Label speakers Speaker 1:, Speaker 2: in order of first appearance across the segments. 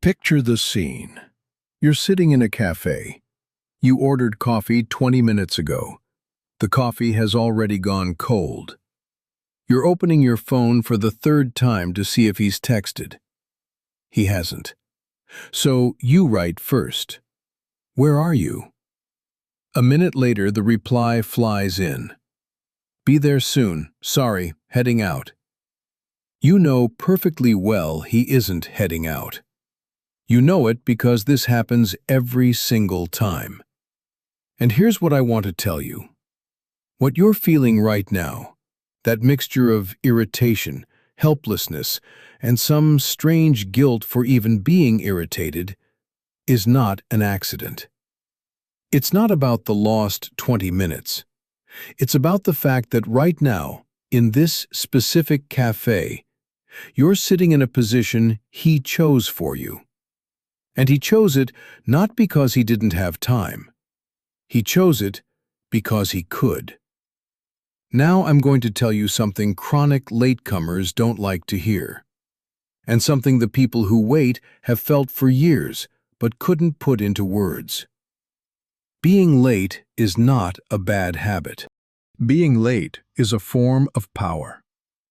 Speaker 1: Picture the scene. You're sitting in a cafe. You ordered coffee 20 minutes ago. The coffee has already gone cold. You're opening your phone for the third time to see if he's texted. He hasn't. So you write first. Where are you? A minute later, the reply flies in. Be there soon. Sorry, heading out. You know perfectly well he isn't heading out. You know it because this happens every single time. And here's what I want to tell you. What you're feeling right now, that mixture of irritation, helplessness, and some strange guilt for even being irritated, is not an accident. It's not about the lost 20 minutes. It's about the fact that right now, in this specific cafe, you're sitting in a position he chose for you. And he chose it not because he didn't have time. He chose it because he could. Now I'm going to tell you something chronic latecomers don't like to hear, and something the people who wait have felt for years but couldn't put into words. Being late is not a bad habit. Being late is a form of power.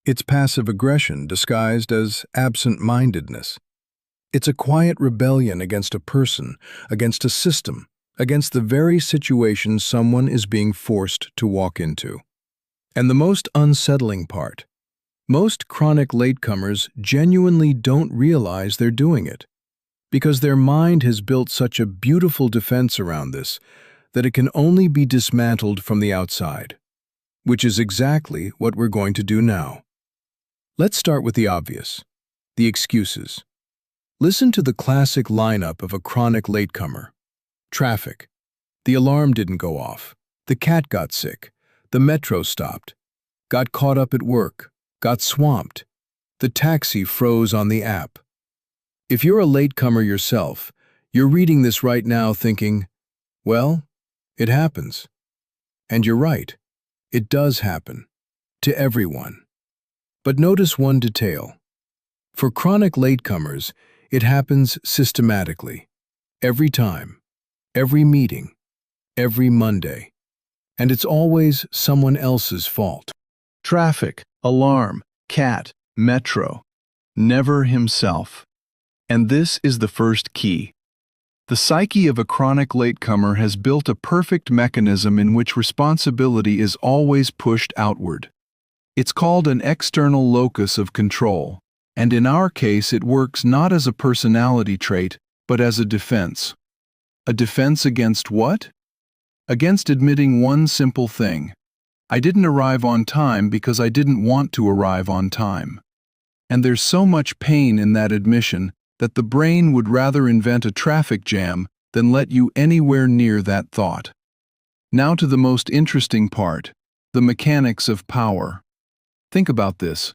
Speaker 1: It's passive aggression disguised as absent-mindedness. It's a quiet rebellion against a person, against a system, against the very situation someone is being forced to walk into. And the most unsettling part, most chronic latecomers genuinely don't realize they're doing it, because their mind has built such a beautiful defense around this that it can only be dismantled from the outside, which is exactly what we're going to do now. Let's start with the obvious, the excuses. Listen to the classic lineup of a chronic latecomer. Traffic. The alarm didn't go off. The cat got sick. The metro stopped. Got caught up at work. Got swamped. The taxi froze on the app. If you're a latecomer yourself, you're reading this right now thinking, well, it happens. And you're right. It does happen. To everyone. But notice one detail. For chronic latecomers, it happens systematically. Every time. Every meeting. Every Monday. And it's always someone else's fault.
Speaker 2: Traffic, alarm, cat, metro. Never himself. And this is the first key. The psyche of a chronic latecomer has built a perfect mechanism in which responsibility is always pushed outward. It's called an external locus of control, and in our case it works not as a personality trait, but as a defense. A defense against what? Against admitting one simple thing. I didn't arrive on time because I didn't want to arrive on time. And there's so much pain in that admission that the brain would rather invent a traffic jam than let you anywhere near that thought. Now to the most interesting part, the mechanics of power. Think about this.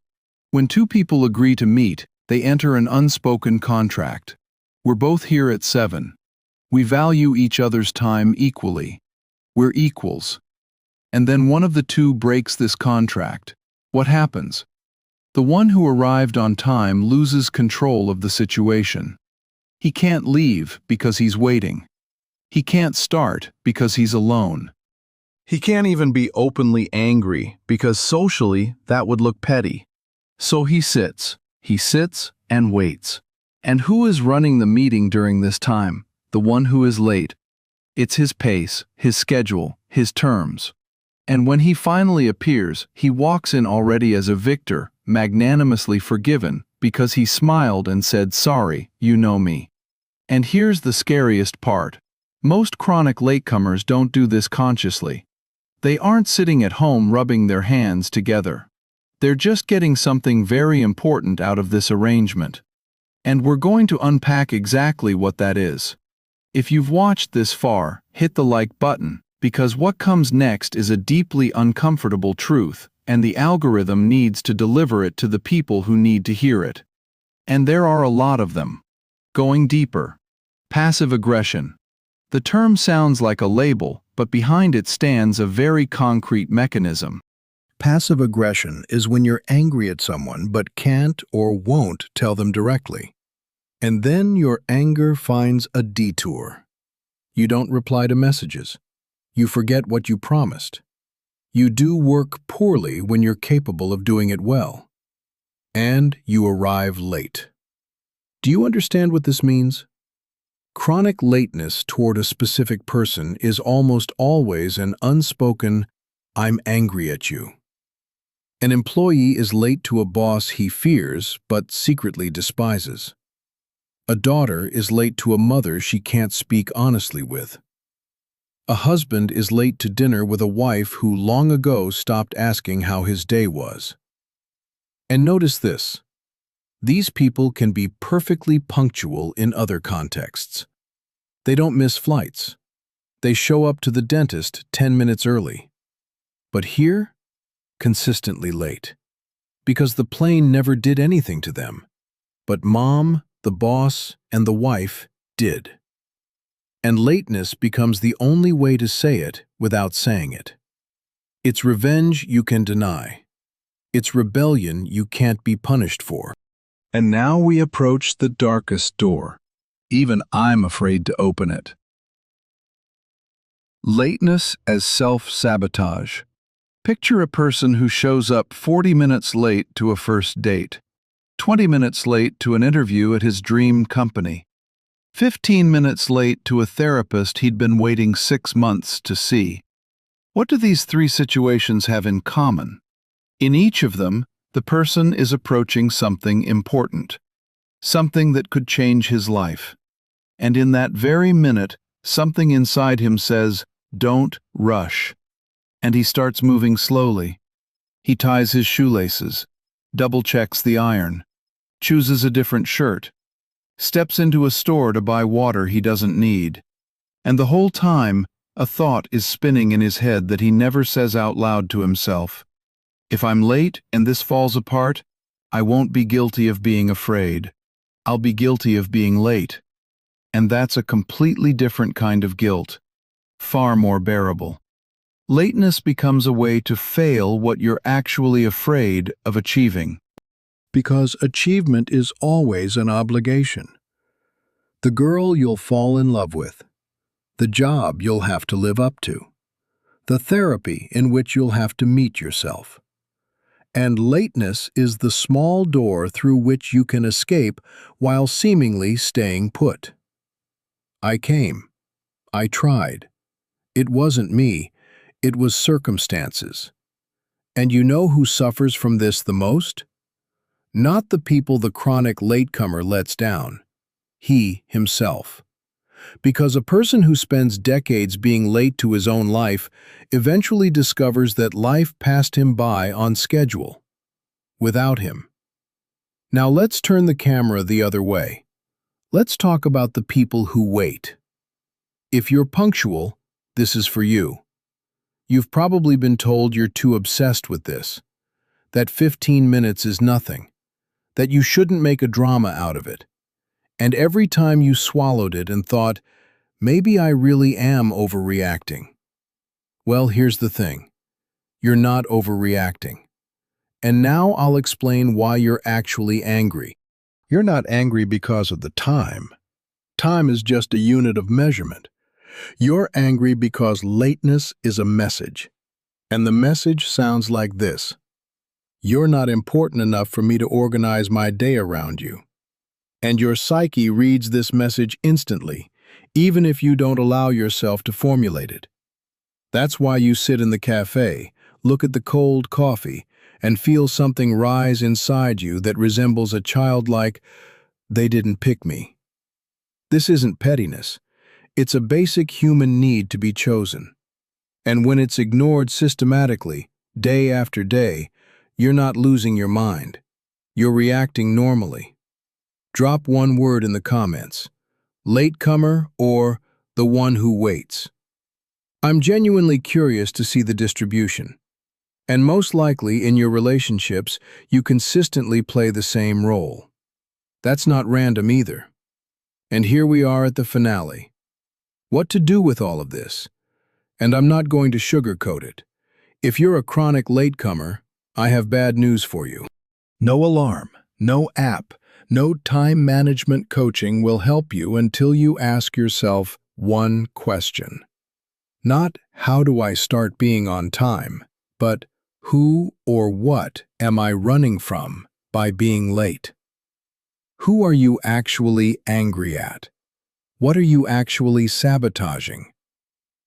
Speaker 2: When two people agree to meet, they enter an unspoken contract. We're both here at 7. We value each other's time equally. We're equals. And then one of the two breaks this contract. What happens? The one who arrived on time loses control of the situation. He can't leave because he's waiting. He can't start because he's alone.
Speaker 3: He can't even be openly angry because socially that would look petty. So he sits and waits. And who is running the meeting during this time? The one who is late. It's his pace, his schedule, his terms. And when he finally appears, he walks in already as a victor, magnanimously forgiven, because he smiled and said, "Sorry, you know me." And here's the scariest part. Most chronic latecomers don't do this consciously. They aren't sitting at home rubbing their hands together. They're just getting something very important out of this arrangement. And we're going to unpack exactly what that is. If you've watched this far, hit the like button, because what comes next is a deeply uncomfortable truth, and the algorithm needs to deliver it to the people who need to hear it. And there are a lot of them. Going deeper. Passive aggression. The term sounds like a label, but behind it stands a very concrete mechanism.
Speaker 1: Passive aggression is when you're angry at someone but can't or won't tell them directly. And then your anger finds a detour. You don't reply to messages. You forget what you promised. You do work poorly when you're capable of doing it well. And you arrive late. Do you understand what this means? Chronic lateness toward a specific person is almost always an unspoken, "I'm angry at you." An employee is late to a boss he fears but secretly despises. A daughter is late to a mother she can't speak honestly with. A husband is late to dinner with a wife who long ago stopped asking how his day was. And notice this. These people can be perfectly punctual in other contexts. They don't miss flights. They show up to the dentist 10 minutes early. But here, consistently late. Because the plane never did anything to them. But mom, the boss, and the wife did. And lateness becomes the only way to say it without saying it. It's revenge you can deny. It's rebellion you can't be punished for.
Speaker 2: And now we approach the darkest door. Even I'm afraid to open it. Lateness as self-sabotage. Picture a person who shows up 40 minutes late to a first date, 20 minutes late to an interview at his dream company, 15 minutes late to a therapist he'd been waiting 6 months to see. What do these three situations have in common? In each of them, the person is approaching something important, something that could change his life. And in that very minute, something inside him says, "Don't rush." And he starts moving slowly. He ties his shoelaces, double-checks the iron, chooses a different shirt, steps into a store to buy water he doesn't need. And the whole time, a thought is spinning in his head that he never says out loud to himself. If I'm late and this falls apart, I won't be guilty of being afraid. I'll be guilty of being late. And that's a completely different kind of guilt, far more bearable. Lateness becomes a way to fail what you're actually afraid of achieving.
Speaker 1: Because achievement is always an obligation. The girl you'll fall in love with, the job you'll have to live up to, the therapy in which you'll have to meet yourself. And lateness is the small door through which you can escape while seemingly staying put. I came. I tried. It wasn't me. It was circumstances. And you know who suffers from this the most? Not the people the chronic latecomer lets down. He himself. Because a person who spends decades being late to his own life eventually discovers that life passed him by on schedule, without him. Now let's turn the camera the other way. Let's talk about the people who wait. If you're punctual, this is for you. You've probably been told you're too obsessed with this, that 15 minutes is nothing, that you shouldn't make a drama out of it. And every time you swallowed it and thought, maybe I really am overreacting. Well, here's the thing. You're not overreacting. And now I'll explain why you're actually angry. You're not angry because of the time. Time is just a unit of measurement. You're angry because lateness is a message. And the message sounds like this. You're not important enough for me to organize my day around you. And your psyche reads this message instantly, even if you don't allow yourself to formulate it. That's why you sit in the cafe, look at the cold coffee, and feel something rise inside you that resembles a childlike, "They didn't pick me." This isn't pettiness. It's a basic human need to be chosen. And when it's ignored systematically, day after day, you're not losing your mind. You're reacting normally. Drop one word in the comments. Latecomer or the one who waits. I'm genuinely curious to see the distribution. And most likely in your relationships, you consistently play the same role. That's not random either. And here we are at the finale. What to do with all of this? And I'm not going to sugarcoat it. If you're a chronic latecomer, I have bad news for you.
Speaker 2: No alarm, no app,
Speaker 1: No time management coaching will help you until you ask yourself one question. Not how do I start being on time, but who or what am I running from by being late? Who are you actually angry at? What are you actually sabotaging?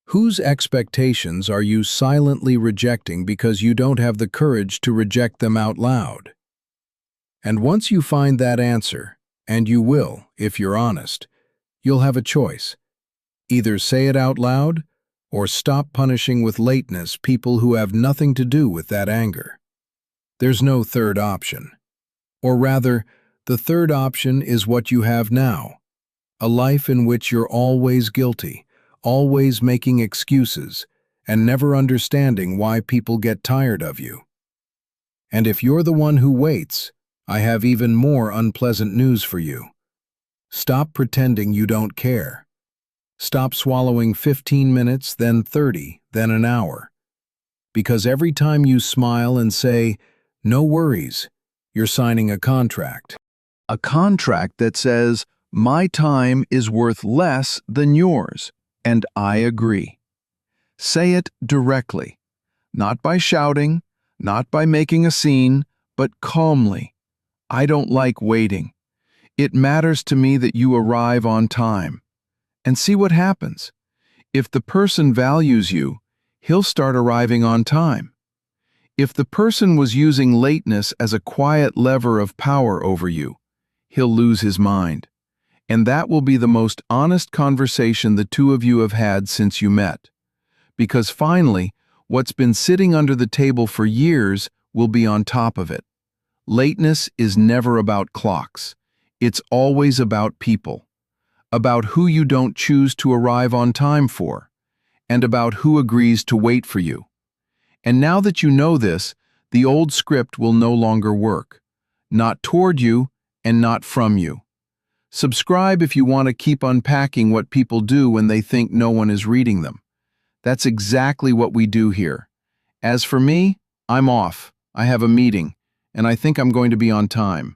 Speaker 1: Whose expectations are you silently rejecting because you don't have the courage to reject them out loud? And once you find that answer, and you will, if you're honest, you'll have a choice. Either say it out loud, or stop punishing with lateness people who have nothing to do with that anger. There's no third option. Or rather, the third option is what you have now. A life in which you're always guilty, always making excuses, and never understanding why people get tired of you. And if you're the one who waits, I have even more unpleasant news for you. Stop pretending you don't care. Stop swallowing 15 minutes, then 30, then an hour. Because every time you smile and say, "No worries," you're signing a contract.
Speaker 2: A contract that says, my time is worth less than yours, and I agree. Say it directly, not by shouting, not by making a scene, but calmly. I don't like waiting. It matters to me that you arrive on time. And see what happens. If the person values you, he'll start arriving on time. If the person was using lateness as a quiet lever of power over you, he'll lose his mind. And that will be the most honest conversation the two of you have had since you met. Because finally, what's been sitting under the table for years will be on top of it. Lateness is never about clocks. It's always about people. About who you don't choose to arrive on time for, and about who agrees to wait for you. And now that you know this, the old script will no longer work. Not toward you, and not from you. Subscribe if you want to keep unpacking what people do when they think no one is reading them. That's exactly what we do here. As for me, I'm off. I have a meeting, and I think I'm going to be on time.